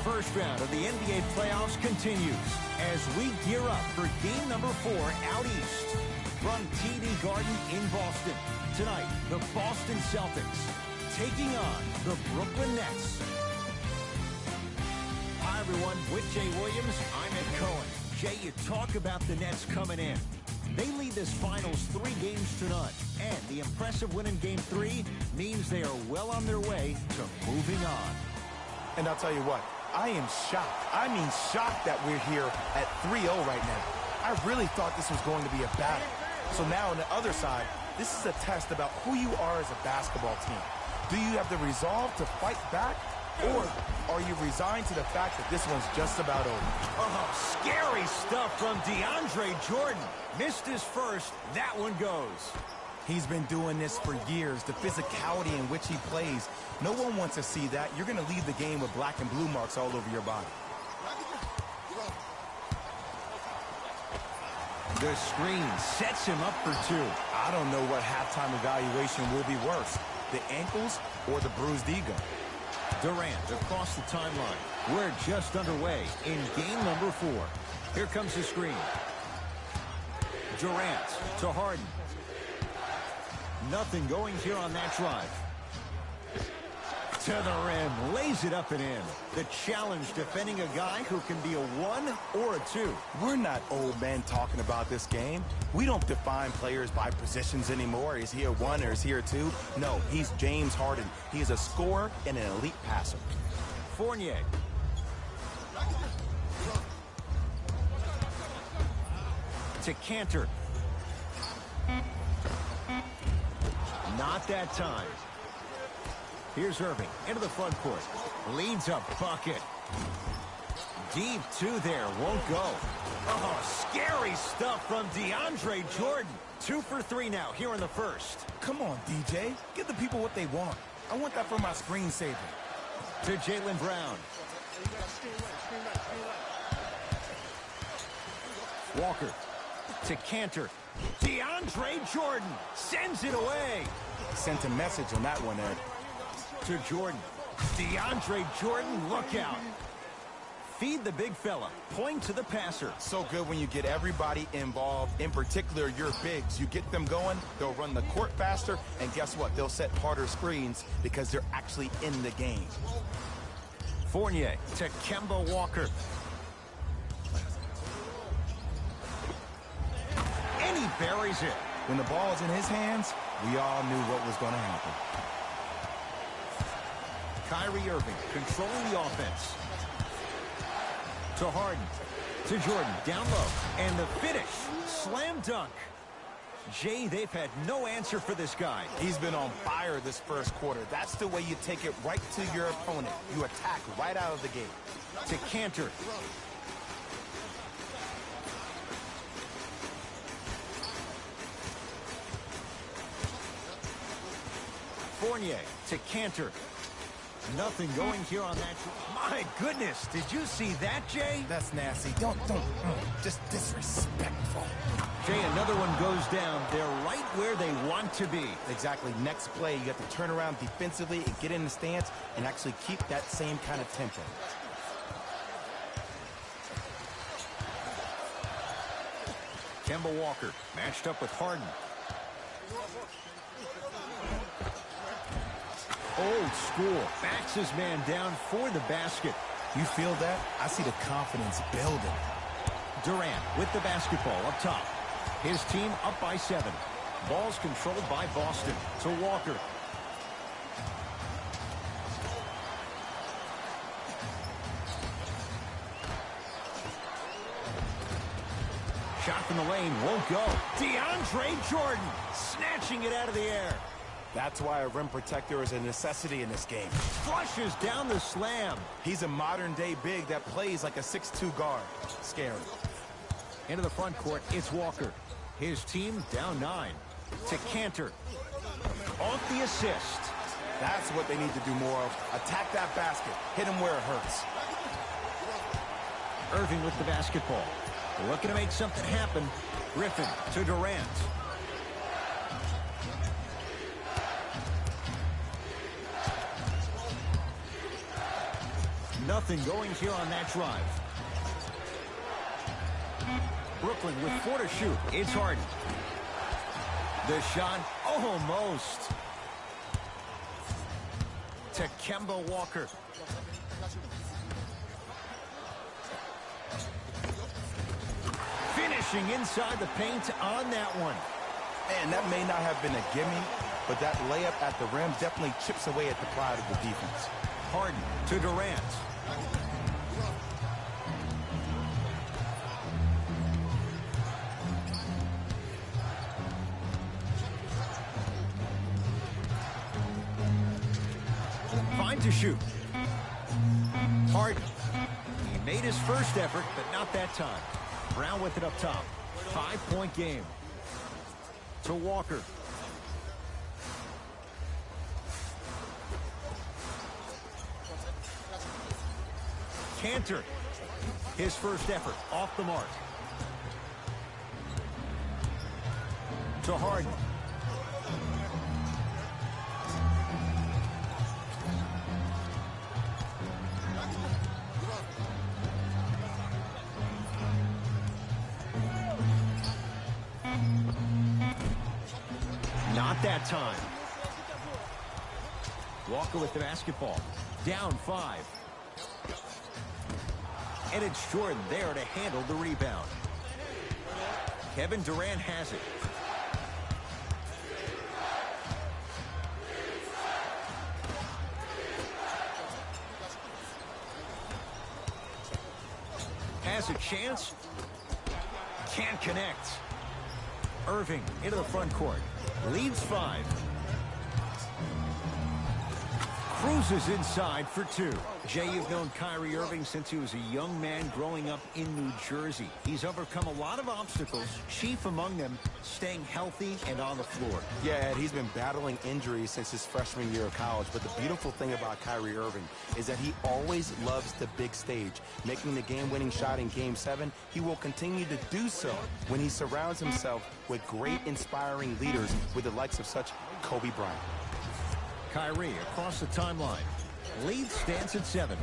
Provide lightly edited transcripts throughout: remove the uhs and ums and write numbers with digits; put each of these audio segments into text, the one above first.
first round of the NBA playoffs continues as we gear up for game number 4 out east. From TD Garden in Boston, tonight, the Boston Celtics taking on the Brooklyn Nets. Hi, everyone. With Jay Williams, I'm Ed Cohen. Jay, you talk about the Nets coming in. They lead this finals 3 games to none, and the impressive win in Game 3 means they are well on their way to moving on. And I'll tell you what, I am shocked. I mean shocked that we're here at 3-0 right now. I really thought this was going to be a battle. So now on the other side, this is a test about who you are as a basketball team. Do you have the resolve to fight back, or are you resigned to the fact that this one's just about over? Oh, scary stuff from DeAndre Jordan. Missed his first. That one goes. He's been doing this for years. The physicality in which he plays, no one wants to see that. You're going to leave the game with black and blue marks all over your body. The screen sets him up for 2. I don't know what halftime evaluation will be worse, the ankles or the bruised ego. Durant across the timeline. We're just underway in game number 4. Here comes the screen. Durant to Harden. Nothing going here on that drive. To the rim, lays it up and in. The challenge defending a guy who can be a 1 or a 2. We're not old men talking about this game. We don't define players by positions anymore. Is he a 1 or is he a 2? No, he's James Harden. He is a scorer and an elite passer. Fournier. To Cantor. Not that time. Here's Irving into the front court. Leads a bucket. Deep 2 there. Won't go. Oh, scary stuff from DeAndre Jordan. 2 for 3 now here in the first. Come on, DJ. Give the people what they want. I want that for my screensaver. To Jaylen Brown. Walker. To Cantor. DeAndre Jordan sends it away. Sent a message on that one, Ed. To Jordan. DeAndre Jordan, look out. Feed the big fella. Point to the passer. So good when you get everybody involved, in particular your bigs. You get them going, they'll run the court faster, and guess what? They'll set harder screens because they're actually in the game. Fournier to Kemba Walker. And he buries it. When the ball's in his hands, we all knew what was going to happen. Kyrie Irving controlling the offense. To Harden. To Jordan. Down low. And the finish. Slam dunk. Jay, they've had no answer for this guy. He's been on fire this first quarter. That's the way you take it right to your opponent. You attack right out of the gate. To Cantor. Fournier to Cantor. Nothing going here on that. My goodness, did you see that, Jay? That's nasty. Don't, just disrespectful. Jay, another one goes down. They're right where they want to be. Exactly. Next play, you have to turn around defensively and get in the stance and actually keep that same kind of tempo. Kemba Walker matched up with Harden. Old school. Backs his man down for the basket. You feel that? I see the confidence building. Durant with the basketball up top. His team up by 7. Ball's controlled by Boston. To Walker. Shot from the lane won't go. DeAndre Jordan snatching it out of the air. That's why a rim protector is a necessity in this game. Flushes down the slam. He's a modern-day big that plays like a 6'2 guard. Scary. Into the front court, it's Walker. His team down 9. To Cantor. Off the assist. That's what they need to do more of. Attack that basket. Hit him where it hurts. Irving with the basketball. Looking to make something happen. Griffin to Durant. Nothing going here on that drive. Brooklyn with 4 to shoot. It's Harden. The shot, almost. To Kemba Walker. Finishing inside the paint on that one. Man, that may not have been a gimme, but that layup at the rim definitely chips away at the pride of the defense. Harden to Durant. Fine to shoot. Harden. He made his first effort, but not that time. Brown with it up top. 5-point game. To Walker. Cantor. His first effort off the mark. To Harden. Not that time. Walker with the basketball. Down 5. And it's Jordan there to handle the rebound. Kevin Durant has it. Has a chance. Can't connect. Irving into the front court. Leads 5. Cruises inside for 2. Jay, you've known Kyrie Irving since he was a young man growing up in New Jersey. He's overcome a lot of obstacles, chief among them staying healthy and on the floor. Yeah, Ed, he's been battling injuries since his freshman year of college, but the beautiful thing about Kyrie Irving is that he always loves the big stage. Making the game-winning shot in Game 7, he will continue to do so when he surrounds himself with great, inspiring leaders with the likes of such Kobe Bryant. Kyrie across the timeline. Lead stands at 7.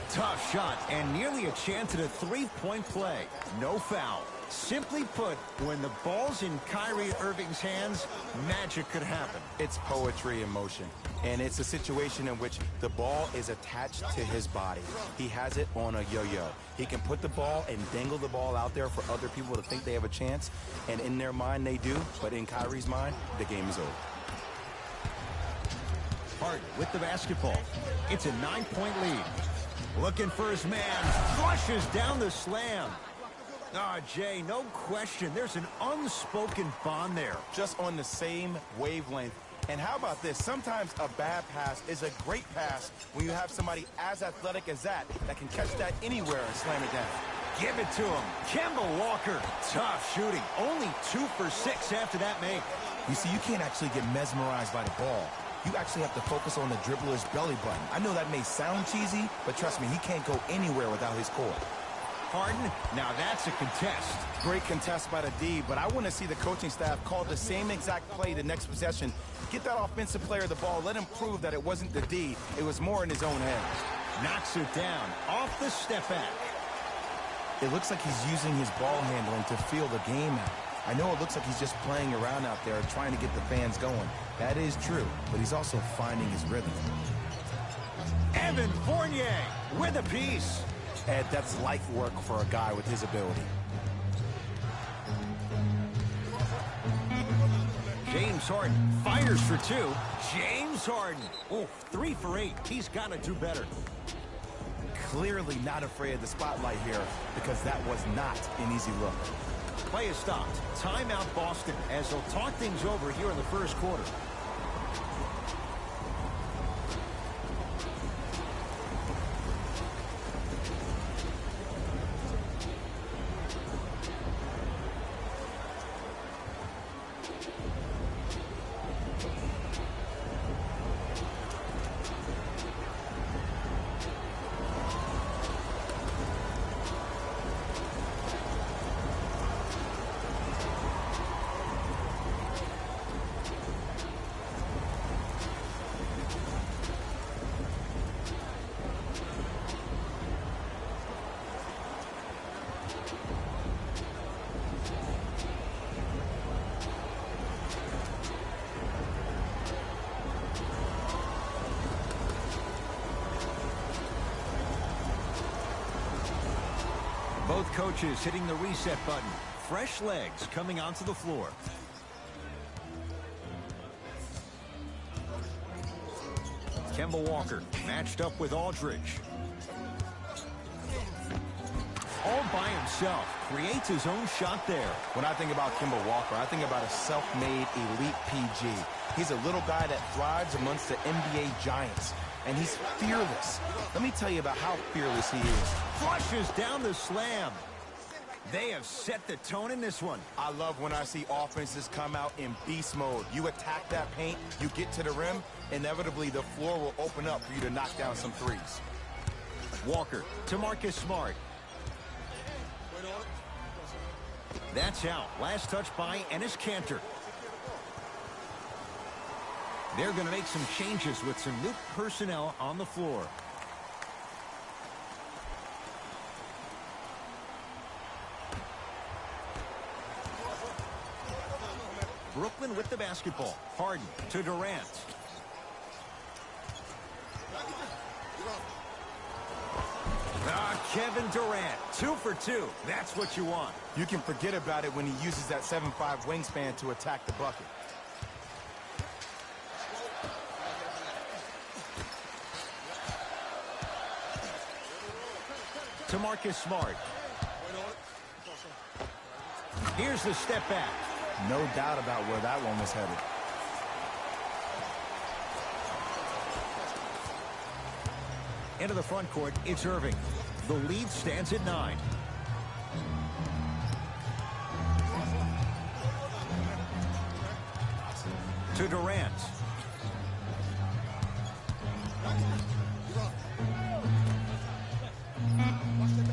Tough shot and nearly a chance at a 3-point play. No foul. Simply put, when the ball's in Kyrie Irving's hands, magic could happen. It's poetry in motion, and it's a situation in which the ball is attached to his body. He has it on a yo-yo. He can put the ball and dangle the ball out there for other people to think they have a chance, and in their mind they do, but in Kyrie's mind, the game is over. Harden with the basketball. It's a 9-point lead. Looking for his man. Flushes down the slam. Jay, no question. There's an unspoken bond there. Just on the same wavelength. And how about this? Sometimes a bad pass is a great pass when you have somebody as athletic as that can catch that anywhere and slam it down. Give it to him. Kemba Walker. Tough shooting. Only 2 for 6 after that make. You see, you can't actually get mesmerized by the ball. You actually have to focus on the dribbler's belly button. I know that may sound cheesy, but trust me, he can't go anywhere without his core. Harden, now that's a contest. Great contest by the D, but I want to see the coaching staff call the same exact play the next possession. Get that offensive player the ball. Let him prove that it wasn't the D. It was more in his own head. Knocks it down off the step back. It looks like he's using his ball handling to feel the game out. I know it looks like he's just playing around out there trying to get the fans going. That is true, but he's also finding his rhythm. Evan Fournier with a piece. Ed, that's life work for a guy with his ability. James Harden fires for 2. James Harden. 3 for 8. He's got to do better. Clearly not afraid of the spotlight here because that was not an easy look. Play is stopped. Timeout Boston as they'll talk things over here in the first quarter. Both coaches hitting the reset button. Fresh legs coming onto the floor. Kemba Walker matched up with Aldridge. All by himself, creates his own shot there. When I think about Kemba Walker, I think about a self-made elite PG. He's a little guy that thrives amongst the NBA giants, and he's fearless. Let me tell you about how fearless he is. Flushes down the slam. They have set the tone in this one. I love when I see offenses come out in beast mode. You attack that paint, you get to the rim, inevitably the floor will open up for you to knock down some threes. Walker to Marcus Smart. That's out. Last touch by Enes Kanter. They're going to make some changes with some new personnel on the floor. Brooklyn with the basketball. Harden to Durant. Kevin Durant, 2 for 2. That's what you want. You can forget about it when he uses that 7'5" wingspan to attack the bucket. To Marcus Smart. Here's the step back. No doubt about where that one was headed. Into the front court, it's Irving. The lead stands at 9. To Durant.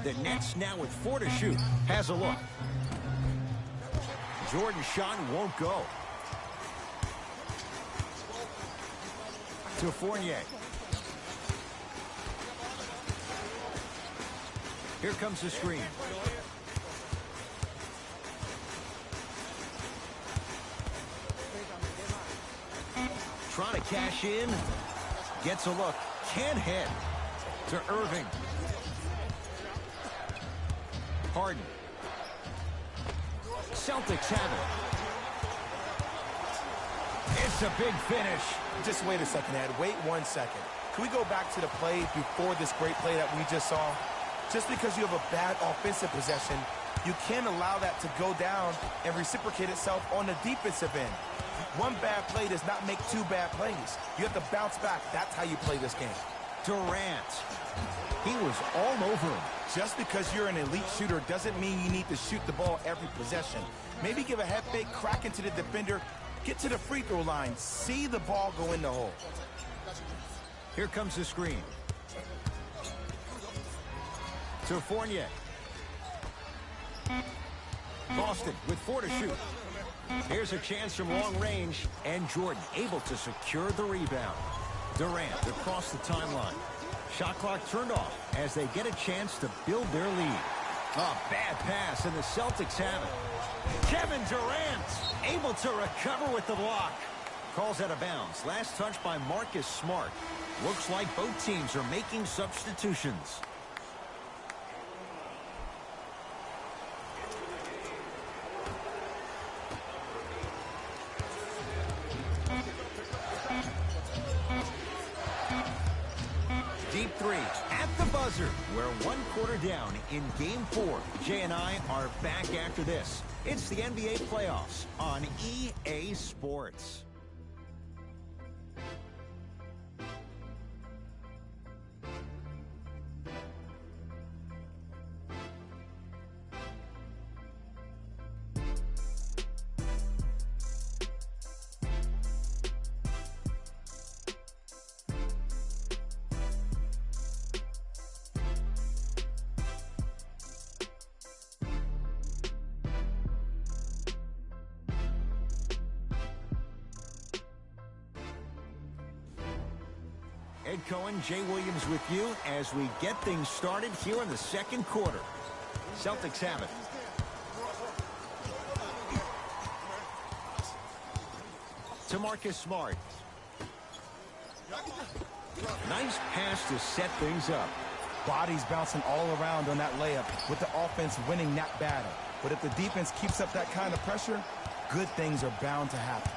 The Nets now with 4 to shoot. Has a look. Jordan's shot won't go. To Fournier. Here comes the screen. Trying to cash in. Gets a look. Can't hit. To Irving. Harden. Celtics have it. It's a big finish. Just wait a second, Ed. Wait 1 second. Can we go back to the play before this great play that we just saw? Just because you have a bad offensive possession, you can't allow that to go down and reciprocate itself on the defensive end. One bad play does not make 2 bad plays. You have to bounce back. That's how you play this game. Durant. He was all over him. Just because you're an elite shooter doesn't mean you need to shoot the ball every possession. Maybe give a head fake, crack into the defender, get to the free throw line, see the ball go in the hole. Here comes the screen. To Fournier. Boston with 4 to shoot. Here's a chance from long range, and Jordan able to secure the rebound. Durant across the timeline. Shot clock turned off as they get a chance to build their lead. A bad pass, and the Celtics have it. Kevin Durant able to recover with the block. Calls out of bounds. Last touch by Marcus Smart. Looks like both teams are making substitutions. Deep 3 at the buzzer. We're 1 quarter down in Game 4. Jay and I are back after this. It's the NBA playoffs on EA Sports. Ed Cohen, Jay Williams with you as we get things started here in the second quarter. Celtics have it. To Marcus Smart. Nice pass to set things up. Bodies bouncing all around on that layup with the offense winning that battle. But if the defense keeps up that kind of pressure, good things are bound to happen.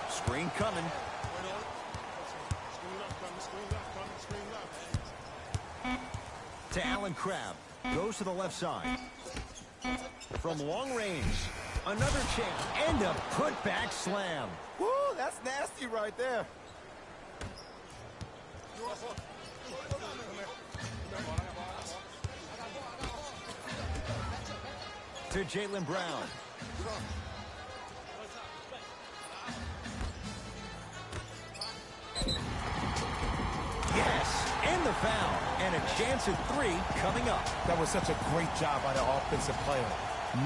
Screen coming. To Allen Crabbe. Goes to the left side. From long range. Another chance. And a putback slam. Woo, that's nasty right there. To Jaylen Brown. Yes, and the foul. And a chance at 3 coming up. That was such a great job by the offensive player.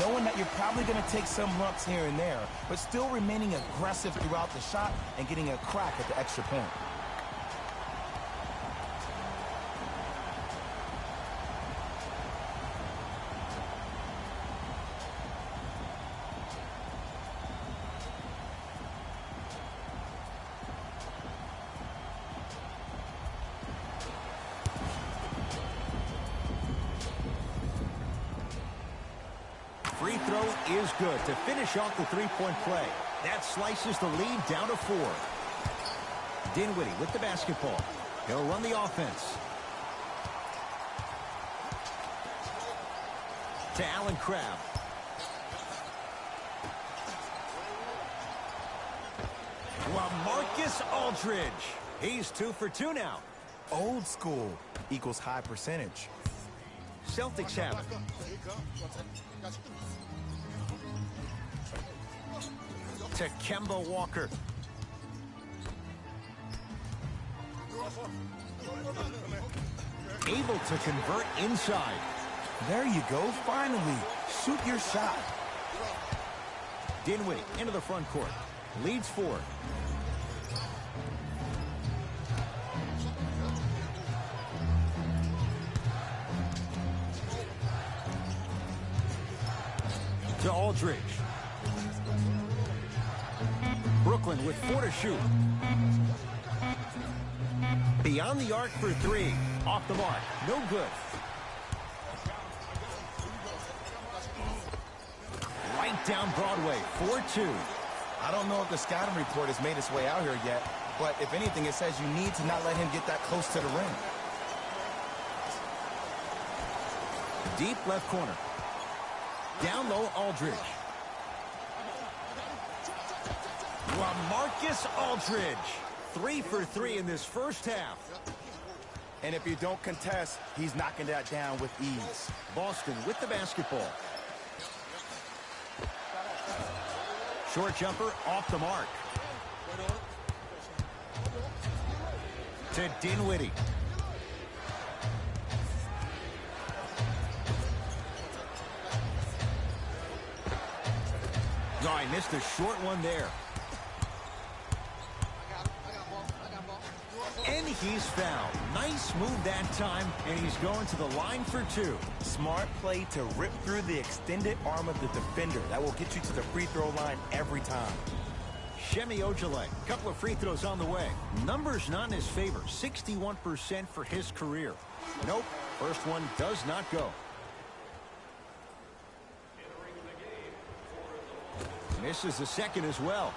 Knowing that you're probably going to take some lumps here and there, but still remaining aggressive throughout the shot and getting a crack at the extra point. Free throw is good to finish off the three-point play. That slices the lead down to 4. Dinwiddie with the basketball. He'll run the offense. To Allen Crabbe. LaMarcus Aldridge. He's 2 for 2 now. Old school equals high percentage. Celtics have it. To Kemba Walker. Able to convert inside. There you go, finally. Shoot your shot. Dinwiddie into the front court. Leads 4. To Aldridge. Brooklyn with 4 to shoot. Beyond the arc for 3. Off the mark. No good. Right down Broadway. 4-2. I don't know if the scouting report has made its way out here yet, but if anything, it says you need to not let him get that close to the rim. Deep left corner. Down low, Aldridge. LaMarcus Aldridge. 3 for 3 in this first half. And if you don't contest, he's knocking that down with ease. Boston with the basketball. Short jumper off the mark. To Dinwiddie. Oh, I missed a short one there. And he's fouled. Nice move that time, and he's going to the line for 2. Smart play to rip through the extended arm of the defender. That will get you to the free throw line every time. Shemi Ojale, couple of free throws on the way. Numbers not in his favor, 61% for his career. Nope, first one does not go. Misses the second as well.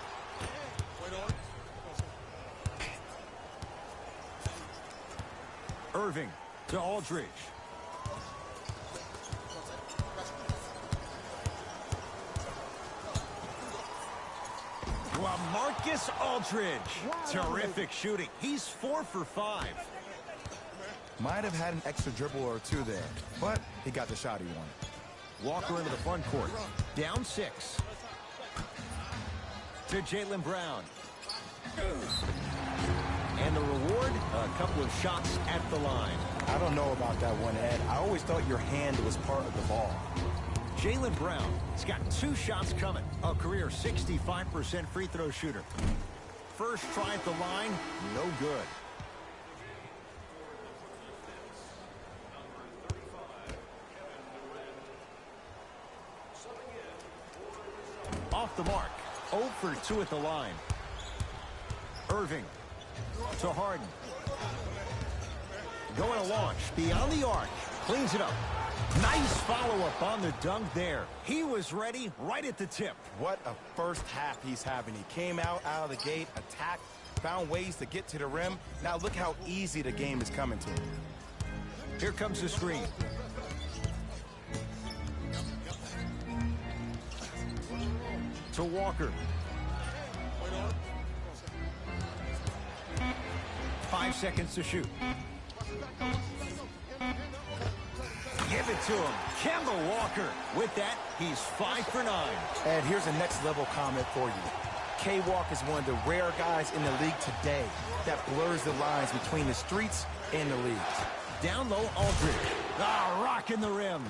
Irving to Aldridge. LaMarcus Aldridge. Terrific shooting. He's 4 for 5. Might have had an extra dribble or 2 there, but he got the shot he wanted. Walker into the front court. Down 6. To Jaylen Brown. And the reward, a couple of shots at the line. I don't know about that one, Ed. I always thought your hand was part of the ball. Jaylen Brown has got 2 shots coming. A career 65% free throw shooter. First try at the line, no good. Off the mark. 0 for 2 at the line. Irving to Harden. Going to launch beyond the arc. Cleans it up. Nice follow-up on the dunk there. He was ready right at the tip. What a first half he's having. He came out of the gate, attacked, found ways to get to the rim. Now look how easy the game is coming to him. Here comes the screen. To Walker. 5 seconds to shoot. Give it to him. Kemba Walker. With that, he's 5 for 9. And here's a next level comment for you. K-Walk is one of the rare guys in the league today that blurs the lines between the streets and the league. Down low, Aldridge. Ah, rocking the rim.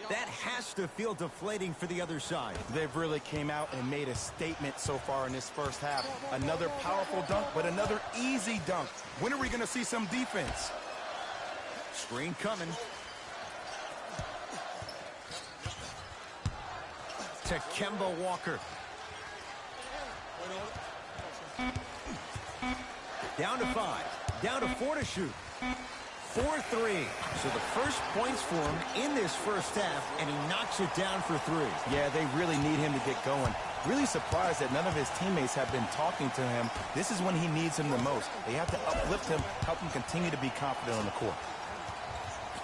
That has to feel deflating for the other side. They've really came out and made a statement so far in this first half. Another powerful dunk, but another easy dunk. When are we going to see some defense? Screen coming. To Kemba Walker. Down to 5. Down to 4 to shoot. 4-3. So the first points for him in this first half, and he knocks it down for 3. Yeah, they really need him to get going. Really surprised that none of his teammates have been talking to him. This is when he needs him the most. They have to uplift him, help him continue to be confident on the court.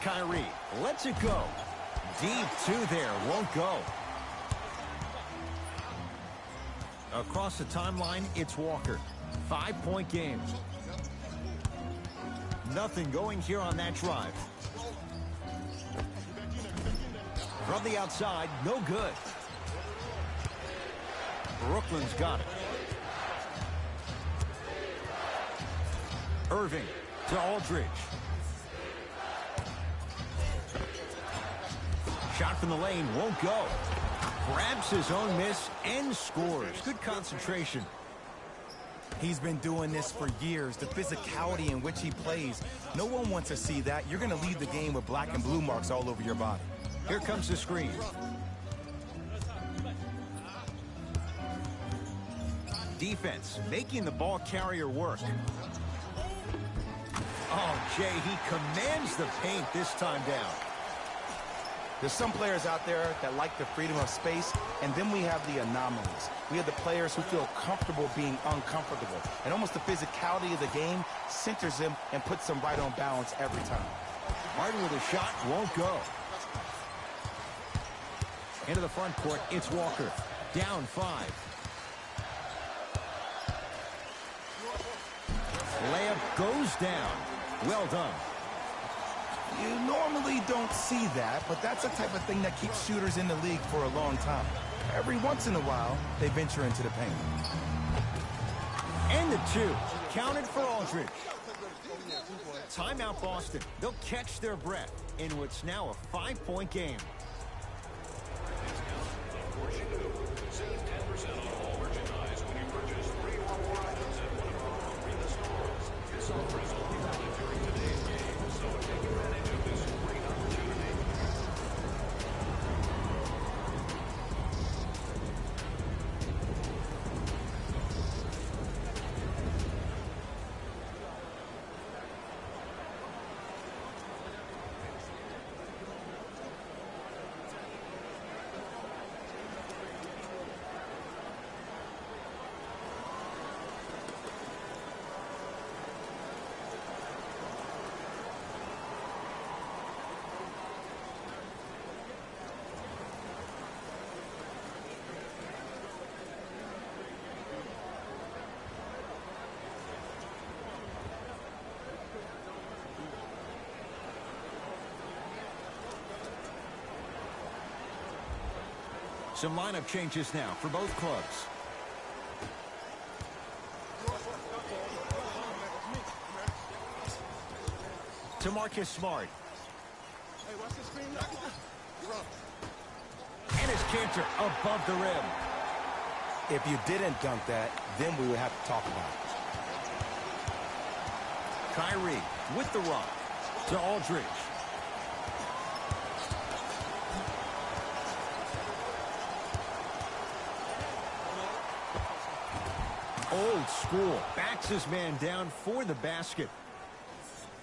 Kyrie lets it go. Deep 2 there, won't go. Across the timeline, it's Walker. 5-point game. Nothing going here on that drive. From the outside, no good. Brooklyn's got it. Irving to Aldridge. Shot from the lane won't go. Grabs his own miss and scores. Good concentration. He's been doing this for years. The physicality in which he plays. No one wants to see that. You're going to leave the game with black and blue marks all over your body. Here comes the screen. Defense making the ball carrier work. Oh, Jay, he commands the paint this time down. There's some players out there that like the freedom of space, and then we have the anomalies. We have the players who feel comfortable being uncomfortable. And almost the physicality of the game centers them and puts them right on balance every time. Harden with a shot, won't go. Into the front court, it's Walker. Down 5. Layup goes down. Well done. You normally don't see that, but that's the type of thing that keeps shooters in the league for a long time. Every once in a while, they venture into the paint. And the 2. Counted for Aldridge. Timeout Boston. They'll catch their breath in what's now a 5-point game. Some lineup changes now for both clubs. To Marcus Smart. And his canter above the rim. If you didn't dunk that, then we would have to talk about it. Kyrie with the rock to Aldridge. Old school. Backs his man down for the basket.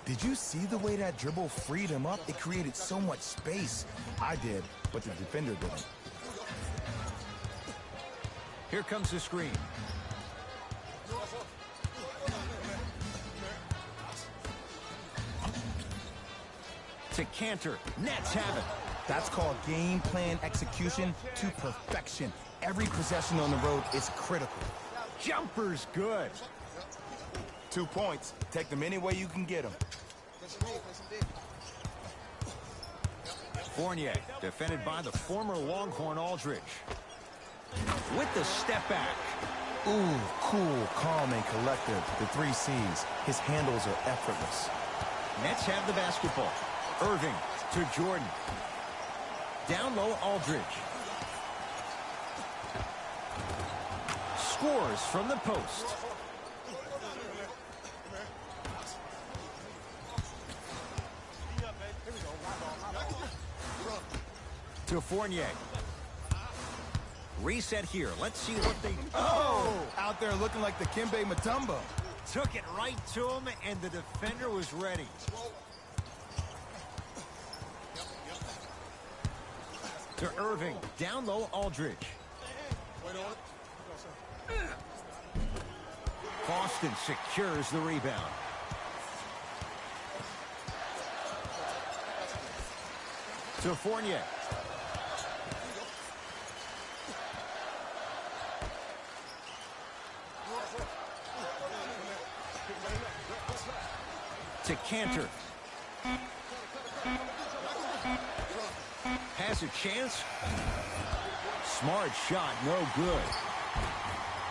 Did you see the way that dribble freed him up? It created so much space. I did, but the defender didn't. Here comes the screen. To Cantor. Nets have it. That's called game plan execution to perfection. Every possession on the road is critical. Jumper's good. 2 points. Take them any way you can get them. Fournier, defended by the former Longhorn Aldridge. With the step back. Ooh, cool, calm, and collected. The 3 C's. His handles are effortless. Nets have the basketball. Irving to Jordan. Down low, Aldridge. Scores from the post. To Fournier. Reset here. Let's see what they... Oh! Out there looking like the Kimbe Mutombo. Took it right to him, and the defender was ready. To Irving. Down low, Aldridge. Boston secures the rebound. To Fournier. To Cantor. Has a chance. Smart shot, no good.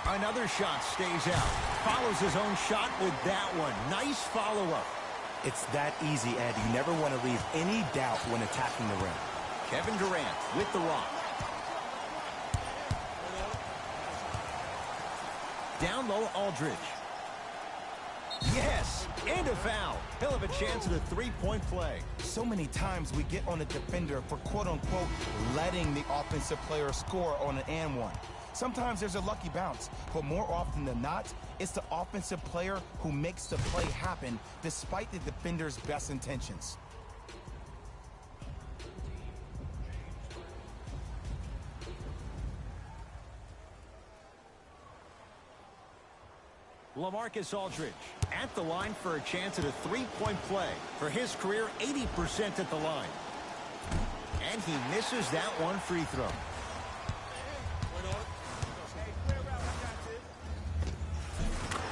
Another shot stays out. Follows his own shot with that one. Nice follow-up. It's that easy, Ed. You never want to leave any doubt when attacking the rim. Kevin Durant with the rock. Down low, Aldridge. Yes, and a foul. He'll have a chance at a three-point play. So many times we get on a defender for quote-unquote letting the offensive player score on an and one. Sometimes there's a lucky bounce, but more often than not, it's the offensive player who makes the play happen despite the defender's best intentions. LaMarcus Aldridge at the line for a chance at a three-point play. For his career, 80% at the line. And he misses that one free throw.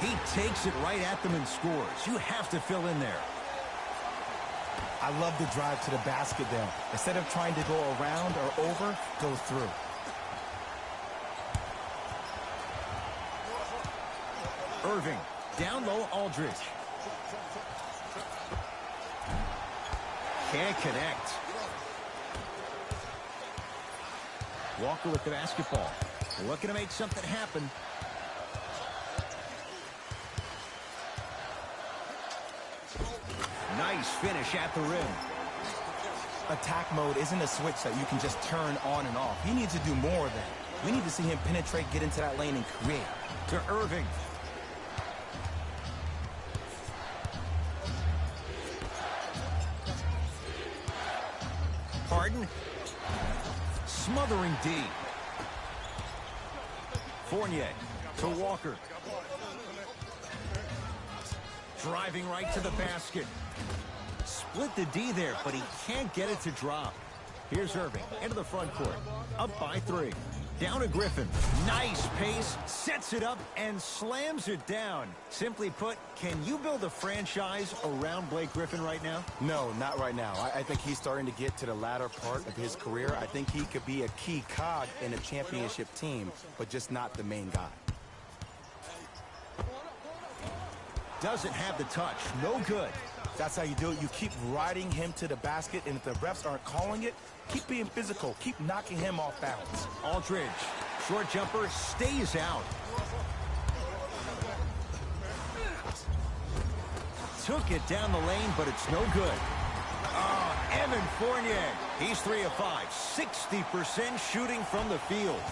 He takes it right at them and scores. You have to fill in there. I love the drive to the basket there. Instead of trying to go around or over, go through. Irving, down low, Aldridge. Can't connect. Walker with the basketball. Looking to make something happen. Nice finish at the rim. Attack mode isn't a switch that you can just turn on and off. He needs to do more of that. We need to see him penetrate, get into that lane, and create. To Irving. Harden. Smothering D. Fournier to Walker. Driving right to the basket. Split the D there, but he can't get it to drop. Here's Irving into the front court. Up by 3. Down to Griffin. Nice pace. Sets it up and slams it down. Simply put, can you build a franchise around Blake Griffin right now? No, not right now. I think he's starting to get to the latter part of his career. I think he could be a key cog in a championship team, but just not the main guy. Doesn't have the touch. No good. That's how you do it. You keep riding him to the basket, and if the refs aren't calling it, keep being physical. Keep knocking him off balance. Aldridge, short jumper, stays out. Took it down the lane, but it's no good. Oh, Evan Fournier. He's 3 of 5. 60% shooting from the field.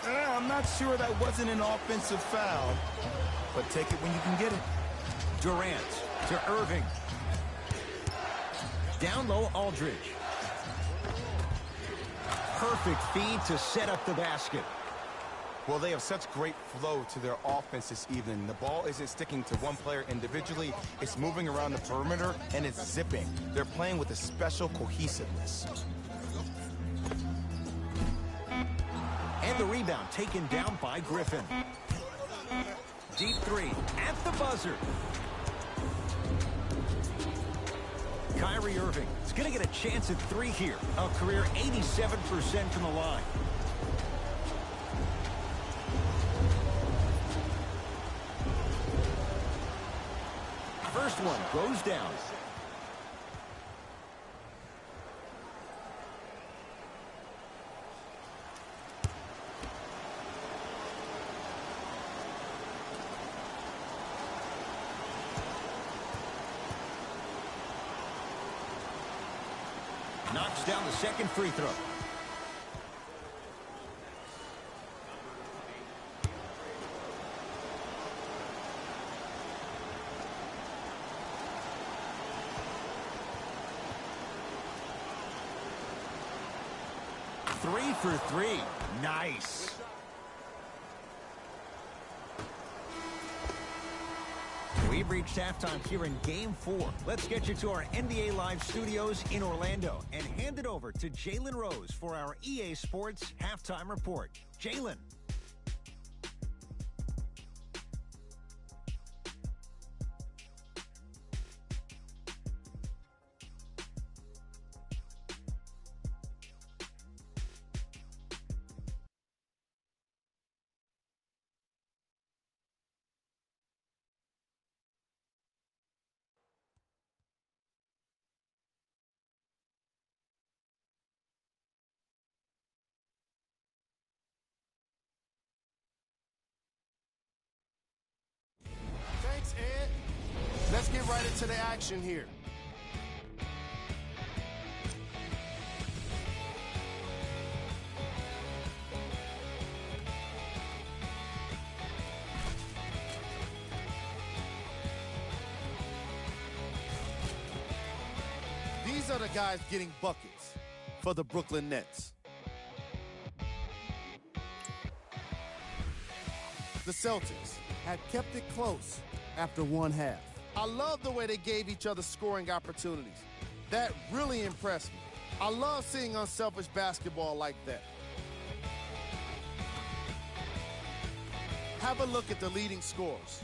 I'm not sure that wasn't an offensive foul, but take it when you can get it. Durant to Irving. Down low, Aldridge. Perfect feed to set up the basket. Well, they have such great flow to their offense this evening. The ball isn't sticking to one player individually. It's moving around the perimeter, and it's zipping. They're playing with a special cohesiveness. And the rebound taken down by Griffin. Deep three at the buzzer. Kyrie Irving is going to get a chance at three here. A career 87% from the line. First one goes down. Knocks down the second free throw. Three for three. Nice. We've reached halftime here in Game 4. Let's get you to our NBA Live studios in Orlando and hand it over to Jalen Rose for our EA Sports Halftime Report. Jalen. Thanks, Ed. Let's get right into the action here. These are the guys getting buckets for the Brooklyn Nets. The Celtics had kept it close after one half. I love the way they gave each other scoring opportunities. That really impressed me. I love seeing unselfish basketball like that. Have a look at the leading scorers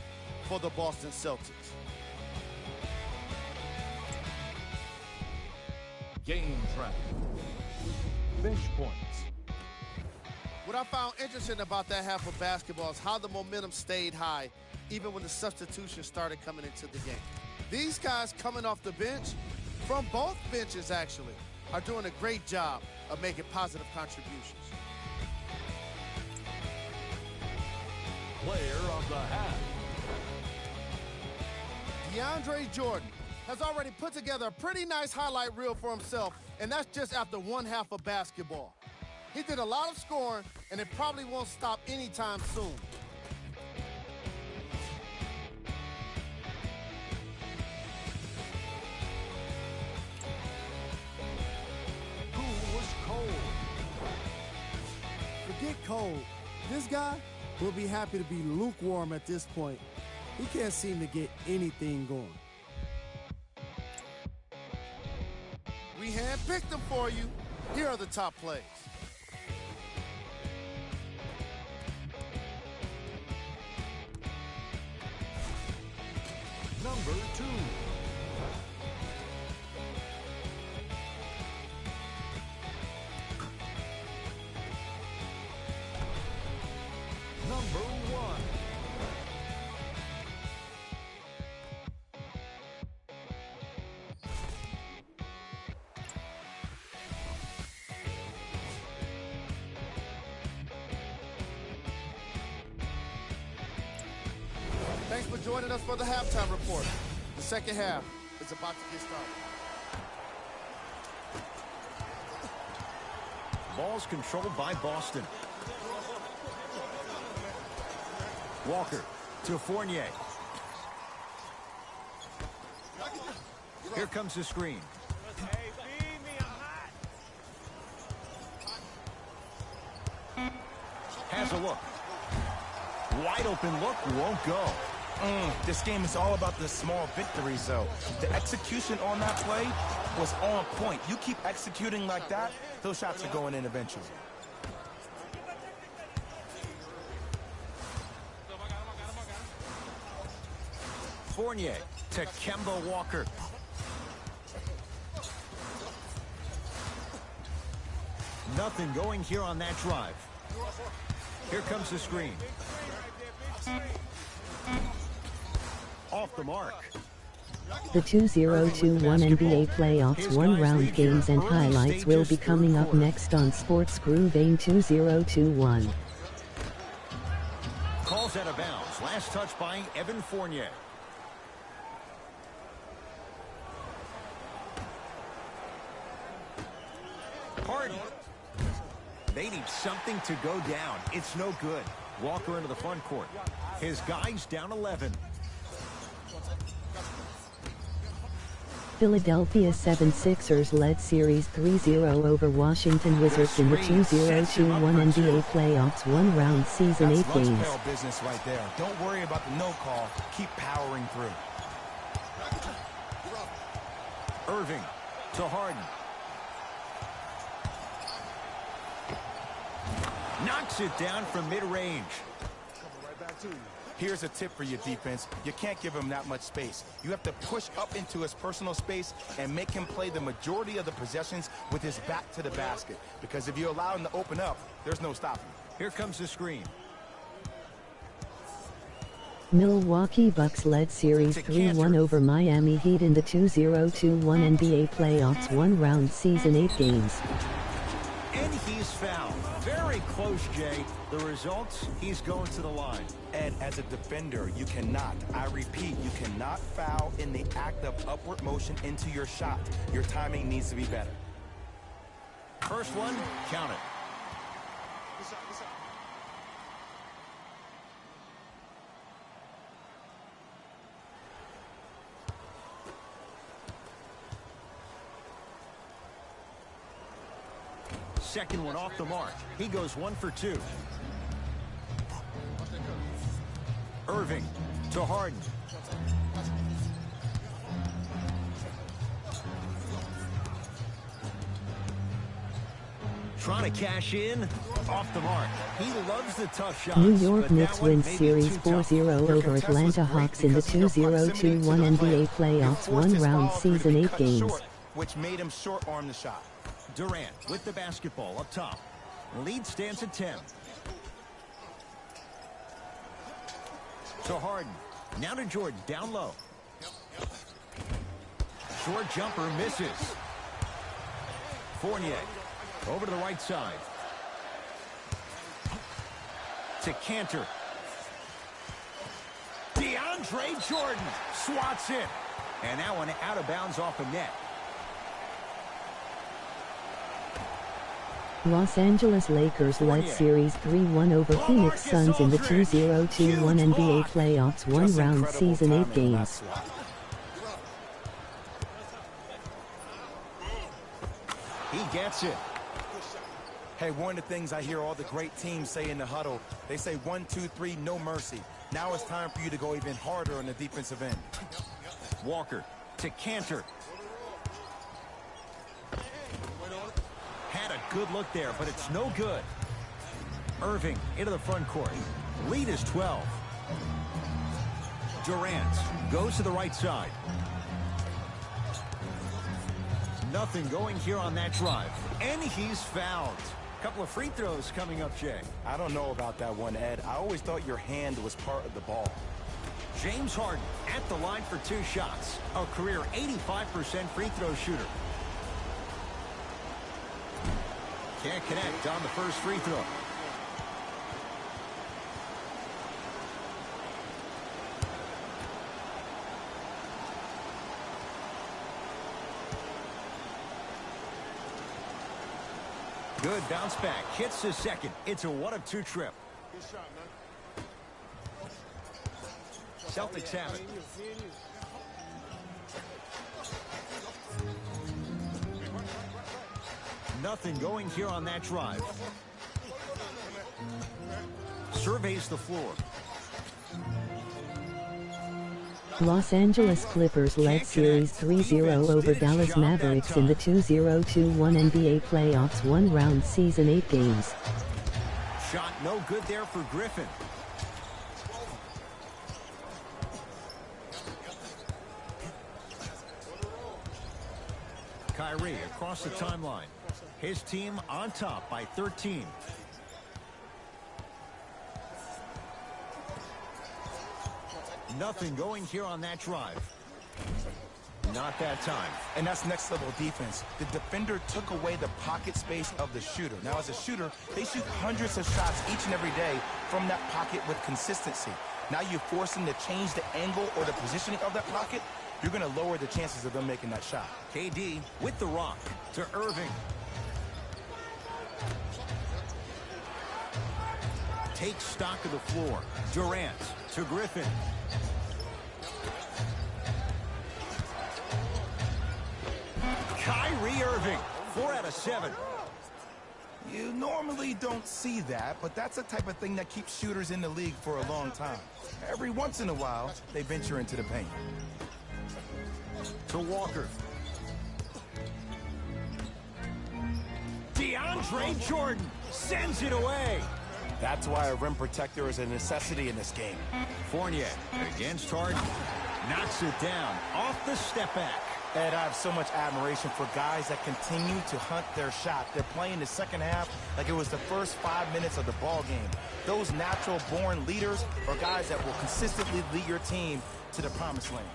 for the Boston Celtics. Game track. Bench points. What I found interesting about that half of basketball is how the momentum stayed high even when the substitutions started coming into the game. These guys coming off the bench, from both benches actually, are doing a great job of making positive contributions. Player of the half. DeAndre Jordan has already put together a pretty nice highlight reel for himself, and that's just after one half of basketball. He did a lot of scoring, and it probably won't stop anytime soon. Who was cold? Forget cold. This guy will be happy to be lukewarm at this point. He can't seem to get anything going. We handpicked them for you. Here are the top plays. Number 2. Number 1. Thanks for joining us for the halftime report. The second half is about to get started. Ball's controlled by Boston. Walker to Fournier. Here comes the screen. Has a look. Wide open look, won't go. This game is all about the small victories, though. The execution on that play was on point. You keep executing like that, those shots are going in eventually. Fournier to Kemba Walker. Nothing going here on that drive. Here comes the screen. Off the mark. The 2021 NBA Playoffs one-round games and highlights will be coming up next on Sports Groove Vein 2021. Calls out of bounds. Last touch by Evan Fournier. Harden. They need something to go down. It's no good. Walker into the front court. His guys down 11. Philadelphia 76ers led Series 3-0 over Washington Wizards in the 2021 NBA Playoffs one-round season 8 That's games. lunch pail business right there. Don't worry about the no call. Keep powering through. Irving to Harden. Knocks it down from mid-range. Here's a tip for your defense. You can't give him that much space. You have to push up into his personal space and make him play the majority of the possessions with his back to the basket. Because if you allow him to open up, there's no stopping. Here comes the screen. Milwaukee Bucks led Series 3-1 over Miami Heat in the 2021 NBA Playoffs one-round season 8 games. And he's fouled. Very close, Jay. The results, he's going to the line. And as a defender, you cannot, I repeat, you cannot foul in the act of upward motion into your shot. Your timing needs to be better. First one, count it. Second one off the mark. He goes 1 for 2. Irving to Harden. Trying to cash in. Off the mark. He loves the tough shots. New York but Knicks that one wins may be Series too tough. 4-0 over Atlanta Hawks in the 2021 NBA Playoffs one-round season 8 games. Which made him short-arm the shot. Durant with the basketball up top. Lead stands at 10. To Harden. Now to Jordan. Down low. Short jumper misses. Fournier. Over to the right side. To Cantor. DeAndre Jordan swats it. And that one out of bounds off the net. Los Angeles Lakers led Series 3-1 over Phoenix Suns in the 2021 NBA Playoffs one-round season 8 games. He gets it. Hey, one of the things I hear all the great teams say in the huddle, they say 1, 2, 3, no mercy. Now it's time for you to go even harder on the defensive end. Walker to Cantor. Had a good look there, but it's no good. Irving into the front court. Lead is 12. Durant goes to the right side. Nothing going here on that drive. And he's fouled. Couple of free throws coming up, Jay. I don't know about that one, Ed. I always thought your hand was part of the ball. James Harden at the line for 2 shots. A career 85% free throw shooter. Can't connect on the first free throw. Good bounce back. Hits the second. It's a 1 of 2 trip. Good shot, man. Celtics have it. Nothing going here on that drive. Surveys the floor. Los Angeles Clippers led Series 3-0 over Dallas Mavericks in the 2021 NBA playoffs, one-round season, 8 games. Shot no good there for Griffin. Kyrie across the timeline. His team on top by 13. Nothing going here on that drive. Not that time. And that's next level defense. The defender took away the pocket space of the shooter. Now, as a shooter, they shoot hundreds of shots each and every day from that pocket with consistency. Now you force them to change the angle or the positioning of that pocket. You're going to lower the chances of them making that shot. KD with the rock to Irving. Takes stock of the floor. Durant to Griffin. Kyrie Irving, 4 out of 7. You normally don't see that, but that's the type of thing that keeps shooters in the league for a long time. Every once in a while, they venture into the paint. To Walker. DeAndre Jordan sends it away. That's why a rim protector is a necessity in this game. Fournier against Harden. Knocks it down off the step back. Ed, I have so much admiration for guys that continue to hunt their shot. They're playing the second half like it was the first 5 minutes of the ball game. Those natural-born leaders are guys that will consistently lead your team to the promised land.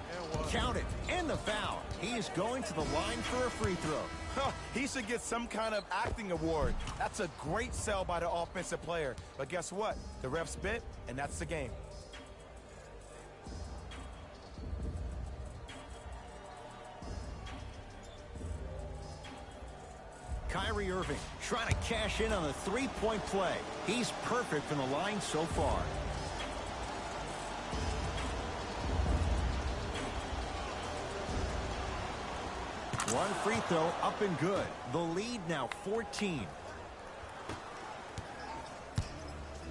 Count it, and the foul. He is going to the line for a free throw. He should get some kind of acting award. That's a great sell by the offensive player. But guess what? The refs bit, and that's the game. Kyrie Irving trying to cash in on a three-point play. He's perfect from the line so far. One free throw up and good. The lead now 14.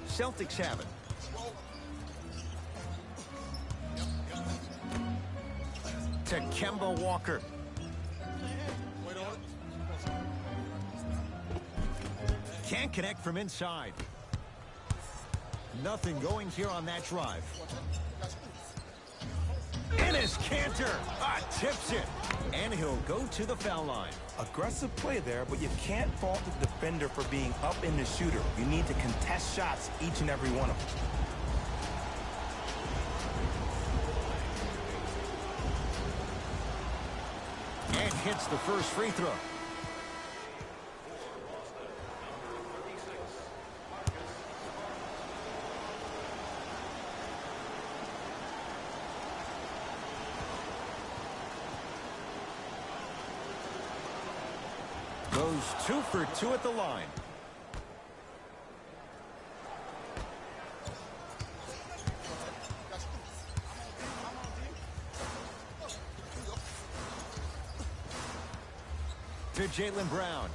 Celtics have it. To Kemba Walker. Can't connect from inside. Nothing going here on that drive. Enes Kanter tips it. And he'll go to the foul line. Aggressive play there, but you can't fault the defender for being up in the shooter. You need to contest shots, each and every one of them. And hits the first free throw. Goes 2 for 2 at the line. To Jaylen Brown.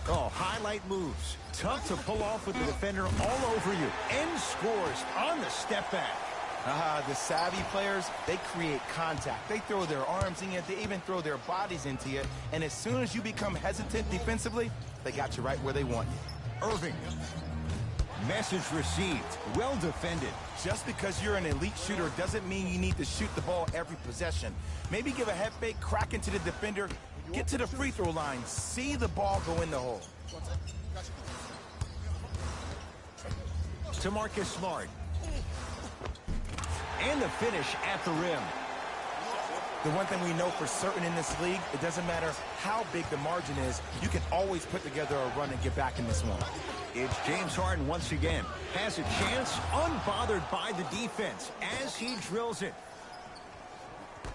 Oh, highlight moves. Tough to pull off with the defender all over you. And scores on the step back. The savvy players, they create contact. They throw their arms in it. They even throw their bodies into it. And as soon as you become hesitant defensively, they got you right where they want you. Irving. Message received. Well defended. Just because you're an elite shooter doesn't mean you need to shoot the ball every possession. Maybe give a head fake, crack into the defender, get to the free throw line, see the ball go in the hole. To Marcus Smart. And the finish at the rim. The one thing we know for certain in this league, it doesn't matter how big the margin is, you can always put together a run and get back in this one. It's James Harden once again. Has a chance, unbothered by the defense as he drills it.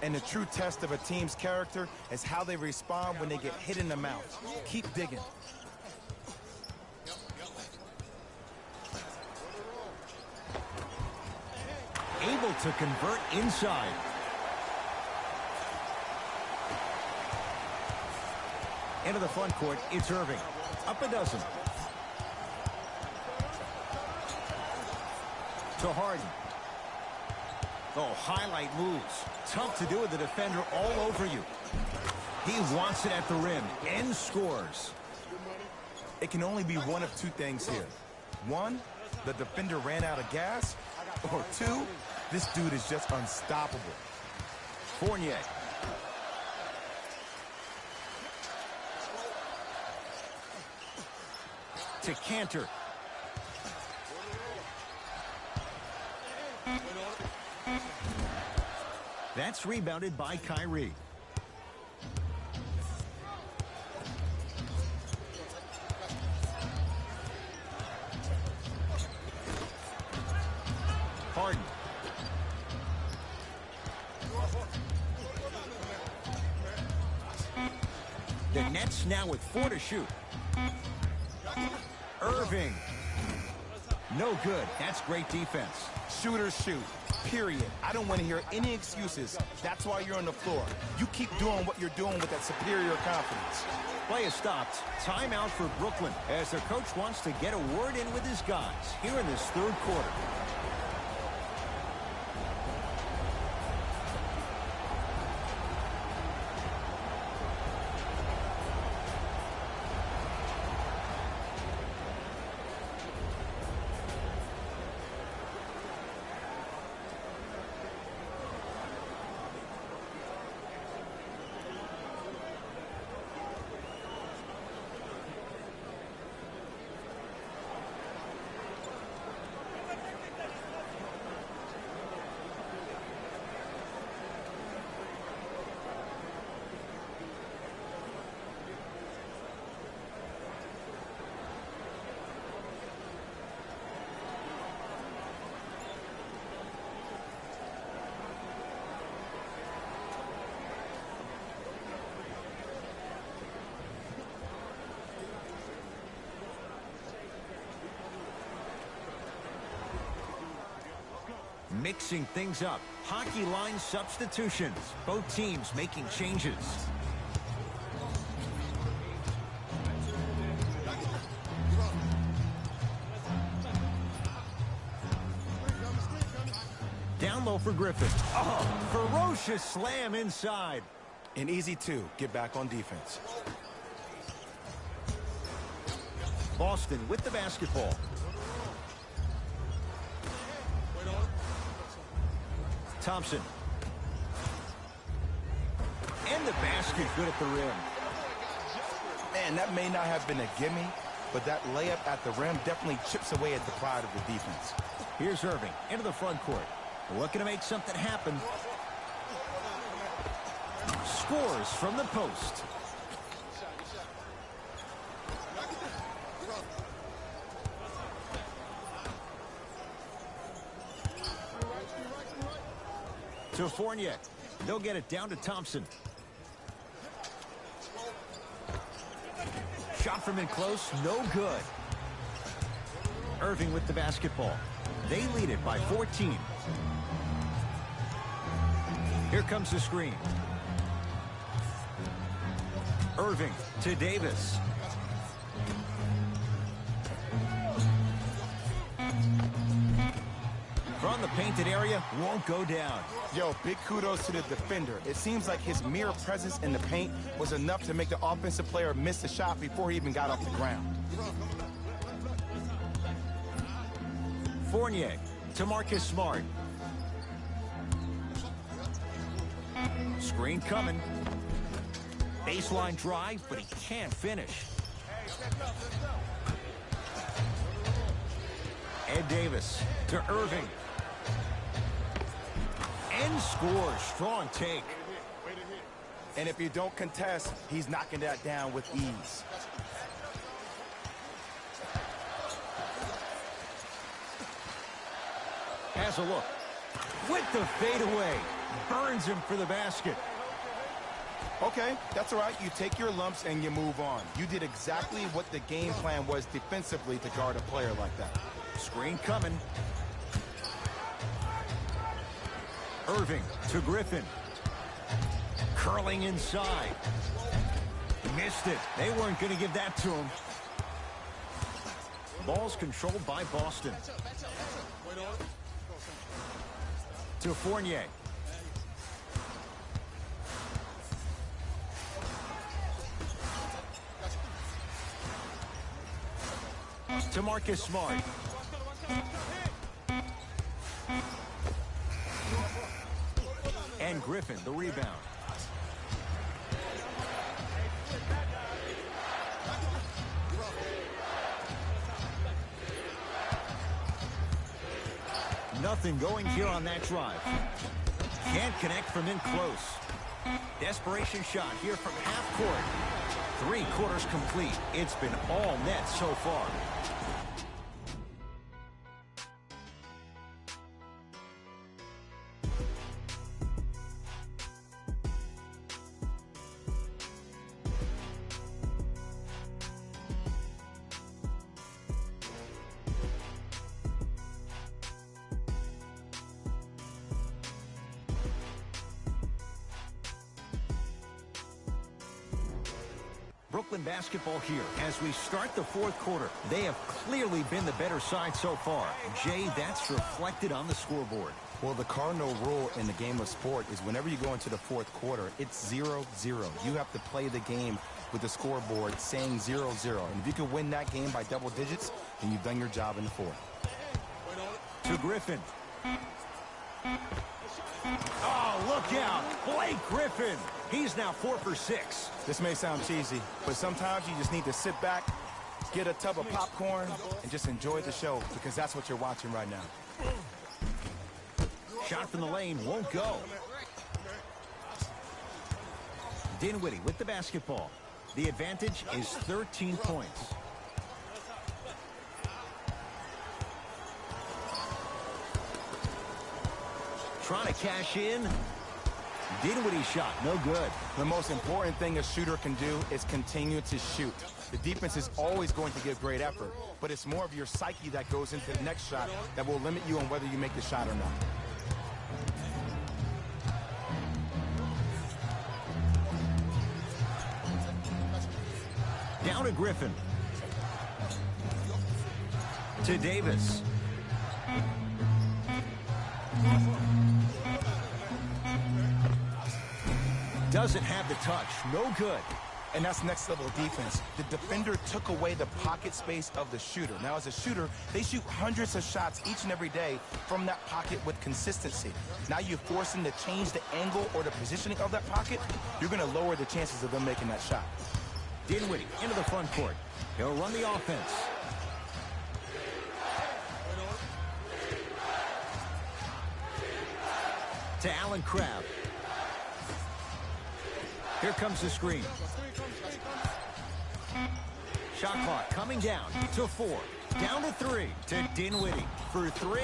And the true test of a team's character is how they respond when they get hit in the mouth. Keep digging. able to convert inside. Into the front court, it's Irving. Up a dozen. To Harden. Oh, highlight moves. Tough to do with the defender all over you. He wants it at the rim and scores. It can only be one of two things here. One, the defender ran out of gas. Or two, this dude is just unstoppable. Fournier. To Cantor. That's rebounded by Kyrie. Harden. The Nets now with 4 to shoot. Irving. No good. That's great defense. Shooters shoot. Period. I don't want to hear any excuses. That's why you're on the floor. You keep doing what you're doing with that superior confidence. Play is stopped. Timeout for Brooklyn as their coach wants to get a word in with his guys here in this third quarter. Mixing things up. Hockey line substitutions. Both teams making changes. Down low for Griffin. Oh, ferocious slam inside. An easy two. Get back on defense. Boston with the basketball. Thompson. And the basket good at the rim. Man, that may not have been a gimme, but that layup at the rim definitely chips away at the pride of the defense. Here's Irving into the front court. Looking to make something happen. Scores from the post. To Fournier. They'll get it down to Thompson. Shot from in close, no good. Irving with the basketball. They lead it by 14. Here comes the screen. Irving to Davis. From the painted area, won't go down. Yo, big kudos to the defender. It seems like his mere presence in the paint was enough to make the offensive player miss the shot before he even got off the ground. Fournier to Marcus Smart. Screen coming. Baseline drive, but he can't finish. Ed Davis to Irving. And scores. Strong take. And if you don't contest, he's knocking that down with ease. Has a look. With the fadeaway. Burns him for the basket. Okay, that's all right. You take your lumps and you move on. You did exactly what the game plan was defensively to guard a player like that. Screen coming. Irving to Griffin. Curling inside. Missed it. They weren't going to give that to him. Ball's controlled by Boston. To Fournier. To Marcus Smart. And Griffin, the rebound. Nothing going here on that drive. Can't connect from in close. Desperation shot here from half court. 3 quarters complete. It's been all net so far. Brooklyn basketball here as we start the 4th quarter. They have clearly been the better side so far. Jay, that's reflected on the scoreboard. Well, the cardinal rule in the game of sport is whenever you go into the 4th quarter, it's 0-0. You have to play the game with the scoreboard saying 0-0. And if you can win that game by double digits, then you've done your job in the 4th. To Griffin. Oh, look out. Blake Griffin. He's now 4 for 6. This may sound cheesy, but sometimes you just need to sit back, get a tub of popcorn, and just enjoy the show, because that's what you're watching right now. Shot from the lane won't go. Dinwiddie with the basketball. The advantage is 13 points. Trying to cash in. Dinwiddie shot, no good. The most important thing a shooter can do is continue to shoot. The defense is always going to give great effort, but it's more of your psyche that goes into the next shot that will limit you on whether you make the shot or not. Down to Griffin. To Davis. Doesn't have the touch. No good. And that's next level defense. The defender took away the pocket space of the shooter. Now, as a shooter, they shoot hundreds of shots each and every day from that pocket with consistency. Now you force them to change the angle or the positioning of that pocket, you're going to lower the chances of them making that shot. Dinwiddie into the front court. He'll run the offense. To Allen Crabbe. Here comes the screen. Shot clock coming down to 4. Down to 3 to Dinwiddie for 3.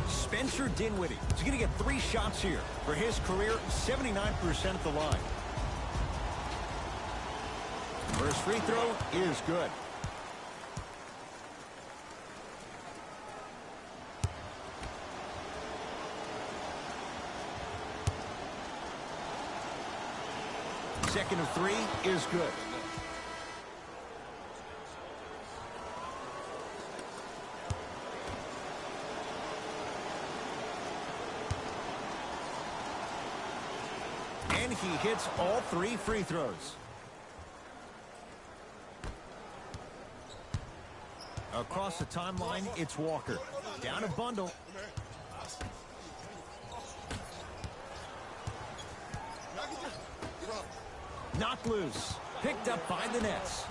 Spencer Dinwiddie is going to get 3 shots here for his career, 79% at the line. First free throw is good. Second of 3 is good. And he hits all 3 free throws. Across the timeline, it's Walker. Down a bundle. Knocked loose. Picked up by the Nets.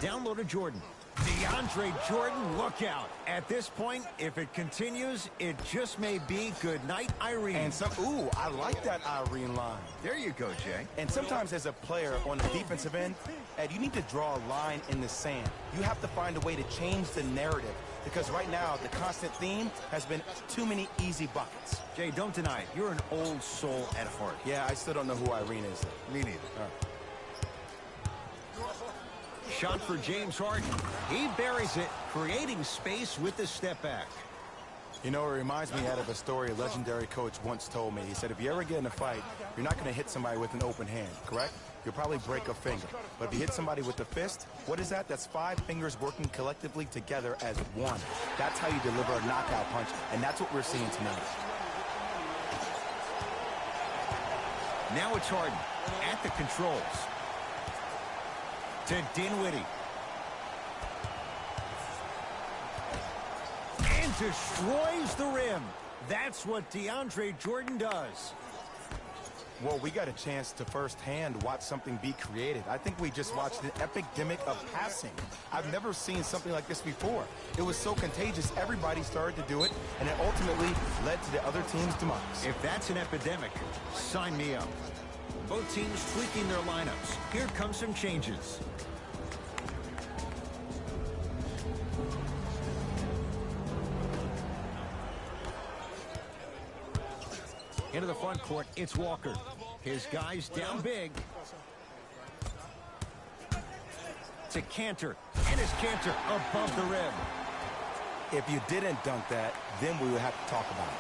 Down low to Jordan. DeAndre Jordan, look out. At this point, if it continues, it just may be good night, Irene. And ooh, I like that Irene line. There you go, Jay. And sometimes as a player on the defensive end, Ed, you need to draw a line in the sand. You have to find a way to change the narrative, because right now the constant theme has been too many easy buckets. Jay, don't deny it. You're an old soul at heart. Yeah, I still don't know who Irene is. Me neither. shot for James Harden. He buries it, creating space with the step back. You know, it reminds me out of a story a legendary coach once told me. He said, if you ever get in a fight, you're not going to hit somebody with an open hand, correct? You'll probably break a finger. But if you hit somebody with the fist, what is that? That's 5 fingers working collectively together as one. That's how you deliver a knockout punch, and that's what we're seeing tonight. Now it's Harden at the controls. To Dinwiddie. And destroys the rim. That's what DeAndre Jordan does. Well, we got a chance to firsthand watch something be created. I think we just watched an epidemic of passing. I've never seen something like this before. It was so contagious, everybody started to do it, and it ultimately led to the other team's demise. If that's an epidemic, sign me up. Both teams tweaking their lineups. Here come some changes. Into the front court, it's Walker. His guys down big. To Cantor. And his Cantor above the rim. If you didn't dunk that, then we would have to talk about it.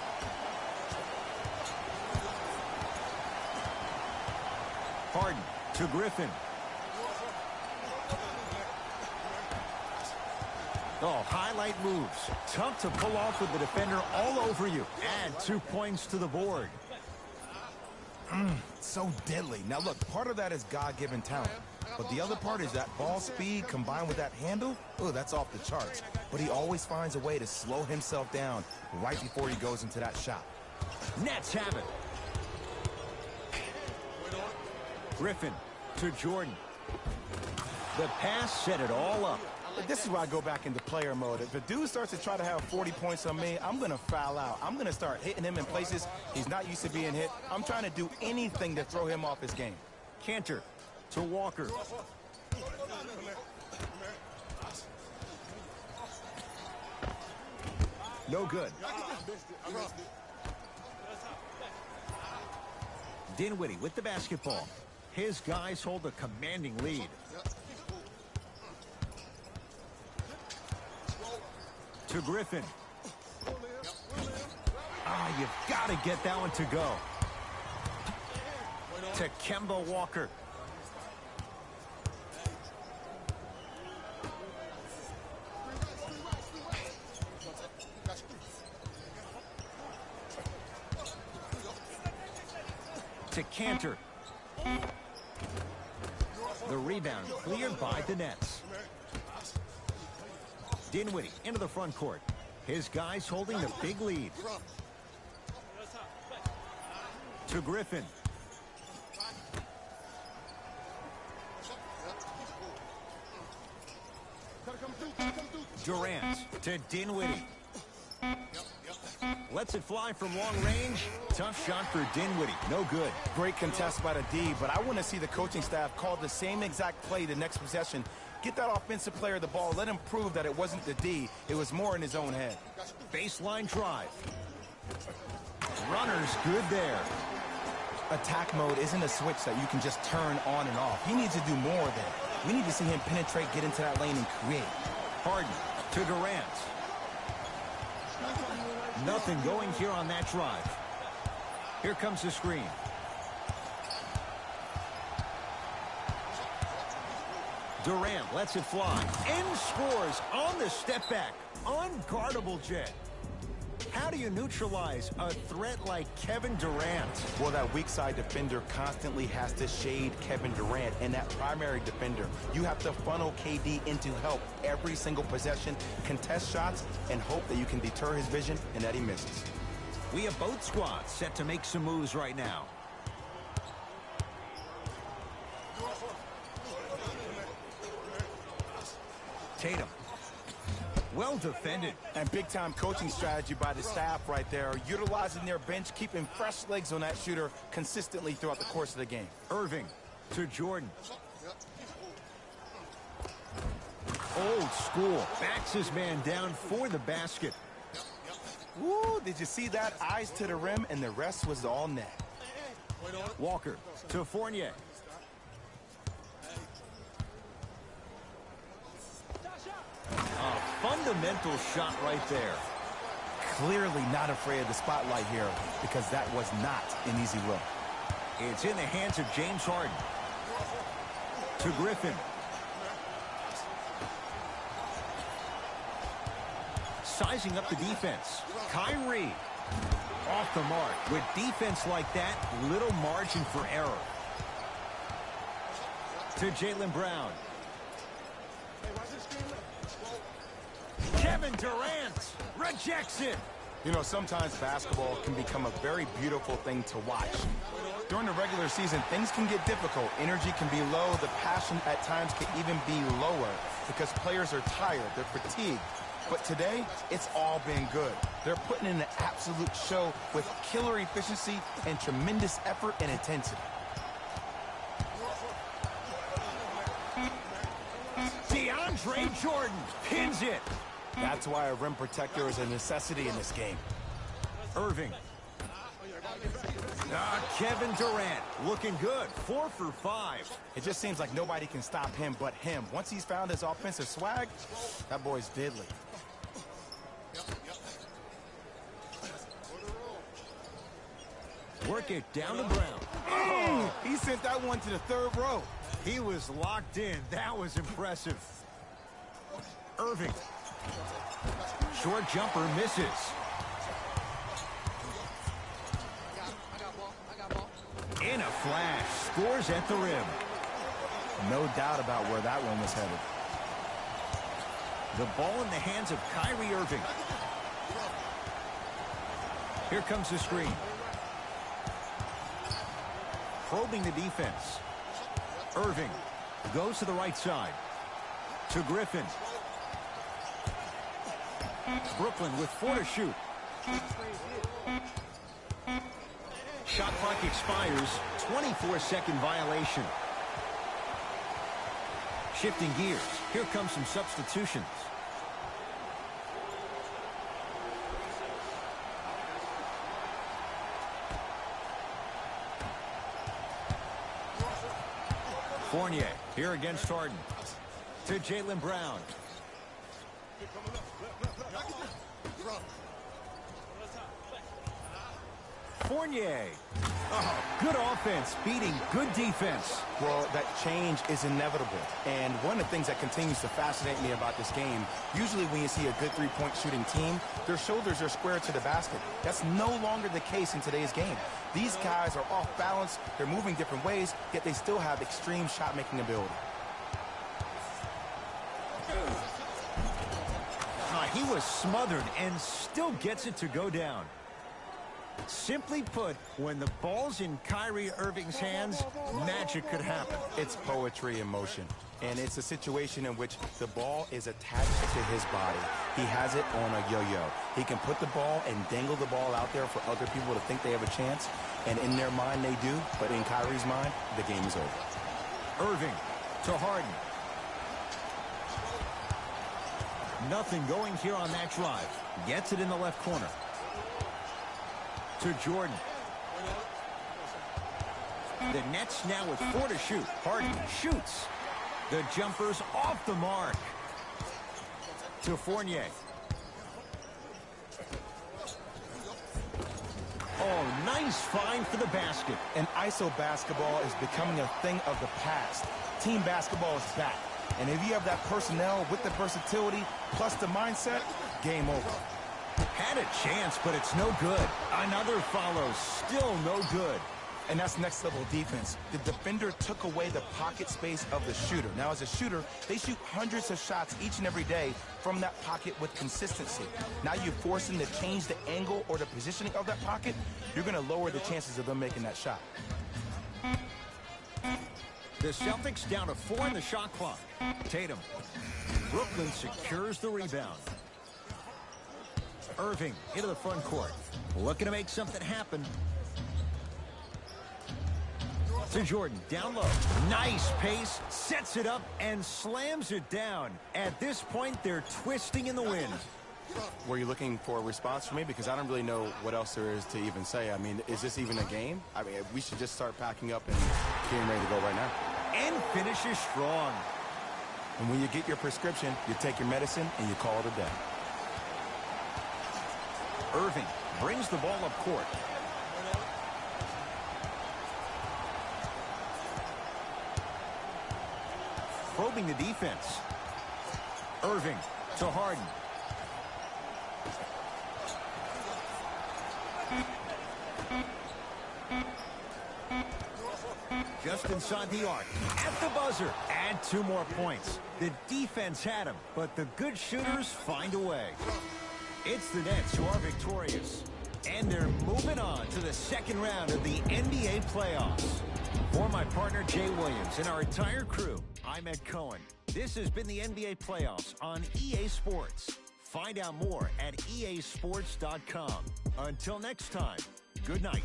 Harden to Griffin. Oh, highlight moves. Tough to pull off with the defender all over you. Add 2 points to the board. So deadly. Now, look, part of that is God-given talent. But the other part is that ball speed combined with that handle. Oh, that's off the charts. But he always finds a way to slow himself down right before he goes into that shot. Nets have it. Griffin to Jordan. The pass set it all up. This is where I go back into player mode. If a dude starts to try to have 40 points on me, I'm going to foul out. I'm going to start hitting him in places he's not used to being hit. I'm trying to do anything to throw him off his game. Cantor to Walker. No good. Dinwiddie with the basketball. His guys hold a commanding lead. To Griffin. You've got to get that one to go. To Kemba Walker. To Cantor. The rebound cleared by the Nets. Dinwiddie into the front court. His guys holding the big lead. To Griffin. Durant to Dinwiddie. Lets it fly from long range. Tough shot for Dinwiddie. No good. Great contest by the D, but I want to see the coaching staff call the same exact play the next possession. Get that offensive player the ball. Let him prove that it wasn't the D. It was more in his own head. Baseline drive. Runner's good there. Attack mode isn't a switch that you can just turn on and off. He needs to do more there. We need to see him penetrate, get into that lane, and create. Harden to Durant. Nothing going here on that drive. Here comes the screen. Durant lets it fly and scores on the step back. Unguardable Jet. How do you neutralize a threat like Kevin Durant? Well, that weak side defender constantly has to shade Kevin Durant, and that primary defender, you have to funnel KD into help every single possession, contest shots, and hope that you can deter his vision and that he misses. We have both squads set to make some moves right now. Tatum. Well defended. And big-time coaching strategy by the staff right there, utilizing their bench, keeping fresh legs on that shooter consistently throughout the course of the game. Irving to Jordan. Old school. Backs his man down for the basket. Woo, did you see that? Eyes to the rim, and the rest was all net. Walker to Fournier. fundamental shot right there. Clearly not afraid of the spotlight here because that was not an easy look. It's in the hands of James Harden. To Griffin. Sizing up the defense. Kyrie. Off the mark. With defense like that, little margin for error. To Jaylen Brown. Kevin Durant rejects it. You know, sometimes basketball can become a very beautiful thing to watch. During the regular season, things can get difficult. Energy can be low. The passion at times can even be lower because players are tired. They're fatigued. But today, it's all been good. They're putting in an absolute show with killer efficiency and tremendous effort and intensity. DeAndre Jordan pins it. That's why a rim protector is a necessity in this game. Irving. Kevin Durant looking good. 4 for 5. It just seems like nobody can stop him but him. Once he's found his offensive swag, that boy's deadly. Work it down to Brown. He sent that one to the third row. He was locked in. That was impressive. Irving. Short jumper misses. In a flash. Scores at the rim. No doubt about where that one was headed. The ball in the hands of Kyrie Irving. Here comes the screen. Probing the defense. Irving goes to the right side. To Griffin. Brooklyn with 4 to shoot. Shot clock expires. 24-second violation. Shifting gears. Here comes some substitutions. Fournier here against Harden. To Jaylen Brown. Fournier. Oh, good offense beating good defense. Well, that change is inevitable. And one of the things that continues to fascinate me about this game, usually when you see a good three-point shooting team, their shoulders are square to the basket. That's no longer the case in today's game. These guys are off balance, they're moving different ways, yet they still have extreme shot-making ability. He was smothered and still gets it to go down. Simply put, when the ball's in Kyrie Irving's hands, magic could happen. It's poetry in motion. And it's a situation in which the ball is attached to his body. He has it on a yo-yo. He can put the ball and dangle the ball out there for other people to think they have a chance. And in their mind, they do. But in Kyrie's mind, the game is over. Irving to Harden. Nothing going here on that drive. Gets it in the left corner. To Jordan. The Nets now with 4 to shoot. Harden shoots. The jumper's off the mark. To Fournier. Oh, nice find for the basket. And ISO basketball is becoming a thing of the past. Team basketball is back. And if you have that personnel with the versatility plus the mindset, game over. Had a chance, but it's no good. Another follow, still no good. And that's next level defense. The defender took away the pocket space of the shooter. Now, as a shooter, they shoot hundreds of shots each and every day from that pocket with consistency. Now you force them to change the angle or the positioning of that pocket, you're going to lower the chances of them making that shot. The Celtics down to 4 in the shot clock. Tatum. Brooklyn secures the rebound. Irving into the front court. Looking to make something happen. To Jordan, down low. Nice pace, sets it up, and slams it down. At this point, they're twisting in the wind. Were you looking for a response from me? Because I don't really know what else there is to even say. I mean, is this even a game? I mean, we should just start packing up and getting ready to go right now. And finishes strong. And when you get your prescription, you take your medicine and you call it a day. Irving brings the ball up court. Probing the defense. Irving to Harden. Just inside the arc. At the buzzer. Add 2 more points. The defense had him, but the good shooters find a way. It's the Nets who are victorious. And they're moving on to the second round of the NBA playoffs. For my partner, Jay Williams, and our entire crew, I'm Ed Cohen. This has been the NBA playoffs on EA Sports. Find out more at easports.com. Until next time, good night.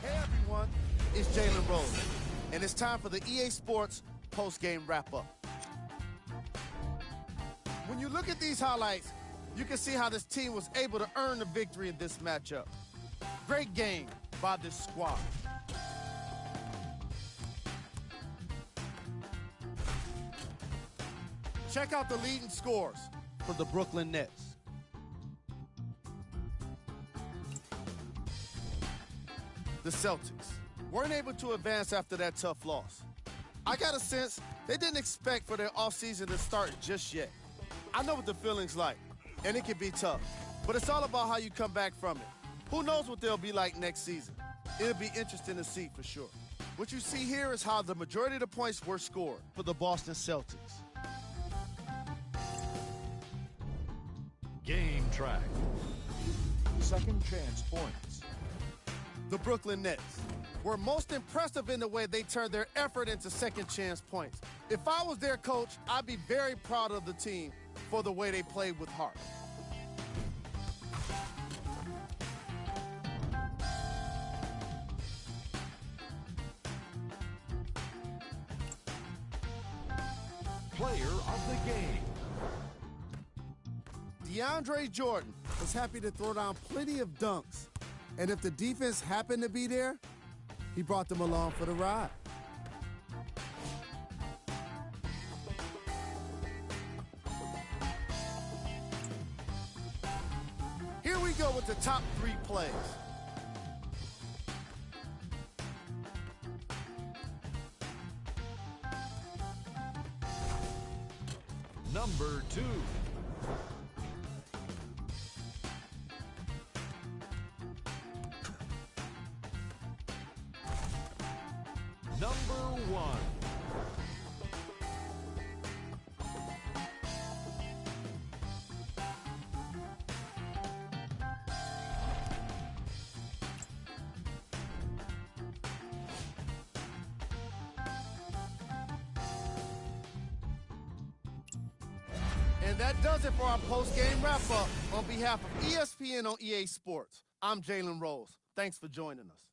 Hey everyone, it's Jalen Rose, and it's time for the EA Sports post-game wrap-up. When you look at these highlights, you can see how this team was able to earn the victory in this matchup. Great game by this squad. Check out the leading scores for the Brooklyn Nets. The Celtics weren't able to advance after that tough loss. I got a sense they didn't expect for their offseason to start just yet. I know what the feeling's like, and it can be tough, but it's all about how you come back from it. Who knows what they'll be like next season? It'll be interesting to see for sure. What you see here is how the majority of the points were scored for the Boston Celtics. Game track. Second chance points. The Brooklyn Nets were most impressive in the way they turned their effort into second chance points. If I was their coach, I'd be very proud of the team for the way they played with heart. Player of the game. DeAndre Jordan Was happy to throw down plenty of dunks. And if the defense happened to be there, he brought them along for the ride. Here we go with the top 3 plays. Number 2. Number 1. And that does it for our post-game wrap-up. On behalf of ESPN on EA Sports, I'm Jalen Rose. Thanks for joining us.